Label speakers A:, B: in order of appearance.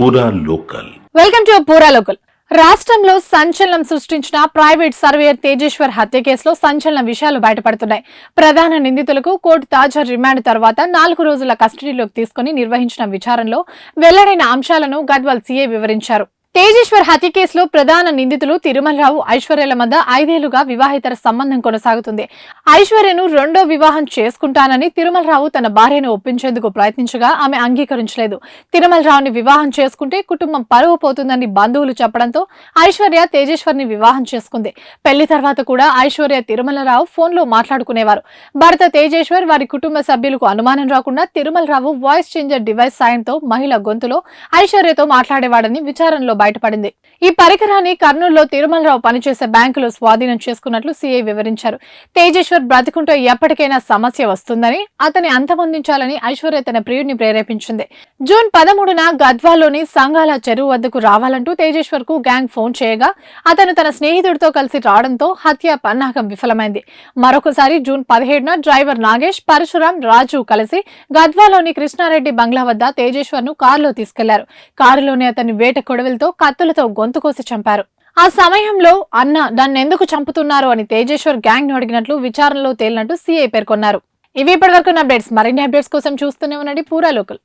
A: పూరా local.
B: Welcome to పూరా local. రాష్ట్రంలో సంచలనం సృష్టించిన ప్రైవేట్ సర్వేయర్ తేజేశ్వర్ హత్య కేసులో సంచలన విషయాలు బయటపడుతున్నాయి. ప్రధాన నిందితులకు కోర్టు తాజా రిమాండ్ తర్వాత 4 రోజుల కస్టడీలోకి తీసుకుని నిర్వహించిన విచారణలో వెల్లడైన అంశాలను గద్వాల్ సీఐ వివరించారు. తేజేశ్వర్ హత్య కేసులో ప్రధాన నిందితులు తిరుమలరావు, ఐశ్వర్యల మధ్య 5 ఏళ్లుగా వివాహేతర సంబంధం కొనసాగుతుంది. ఐశ్వర్యను రెండో వివాహం చేసుకుంటానని తిరుమలరావు తన భార్యను ఒప్పించేందుకు ప్రయత్నించగా ఆమె అంగీకరించలేదు. తిరుమలరావుని వివాహం చేసుకుంటే కుటుంబం పరువు పోతుందని బంధువులు చెప్పడంతో ఐశ్వర్య తేజేశ్వర్ని వివాహం చేసుకుంది. పెళ్లి తర్వాత కూడా ఐశ్వర్య తిరుమలరావు ఫోన్లో మాట్లాడుకునేవారు. భర్త తేజేశ్వర్ వారి కుటుంబ సభ్యులకు అనుమానం రాకుండా తిరుమలరావు వాయిస్ చేంజర్ డివైస్ సాయంతో మహిళ గొంతులో ఐశ్వర్యతో మాట్లాడేవాడని విచారణలో బయటపడింది. ఈ పరికరాన్ని కర్నూలులో తిరుమలరావు పనిచేసే బ్యాంకులో స్వాధీనం చేసుకున్నట్లు సీఐ వివరించారు. తేజేశ్వర్ బ్రతికుంటూ ఎప్పటికైనా సమస్య వస్తుందని, అతని అంతమొందించాలని ఐశ్వర్య తన ప్రియుడిని ప్రేరేపించింది. జూన్ 13న గద్వాల్లోని సంగాల చెరువు వద్దకు రావాలంటూ తేజేశ్వర్ కు గ్యాంగ్ ఫోన్ చేయగా అతను తన స్నేహితుడితో కలిసి రావడంతో హత్య పన్నాగం విఫలమైంది. మరొకసారి జూన్ 17న డ్రైవర్ నాగేష్, పరశురాం, రాజు కలిసి గద్వాల్లోని కృష్ణారెడ్డి బంగ్లా వద్ద తేజేశ్వర్ ను కారులో తీసుకెళ్లారు. కారులోనే అతని వేట కొడవలతో కత్తులతో గొంతు కోసి చంపారు. ఆ సమయంలో అన్న నన్నెందుకు చంపుతున్నారు అని తేజేశ్వర్ గ్యాంగ్ ను అడిగినట్లు విచారణలో తేలినట్టు సీఐ పేర్కొన్నారు. ఇవి ఇప్పటివరకు అప్డేట్స్. మరిన్ని అప్డేట్స్ కోసం చూస్తూనే ఉండండి పూరా లోకల్.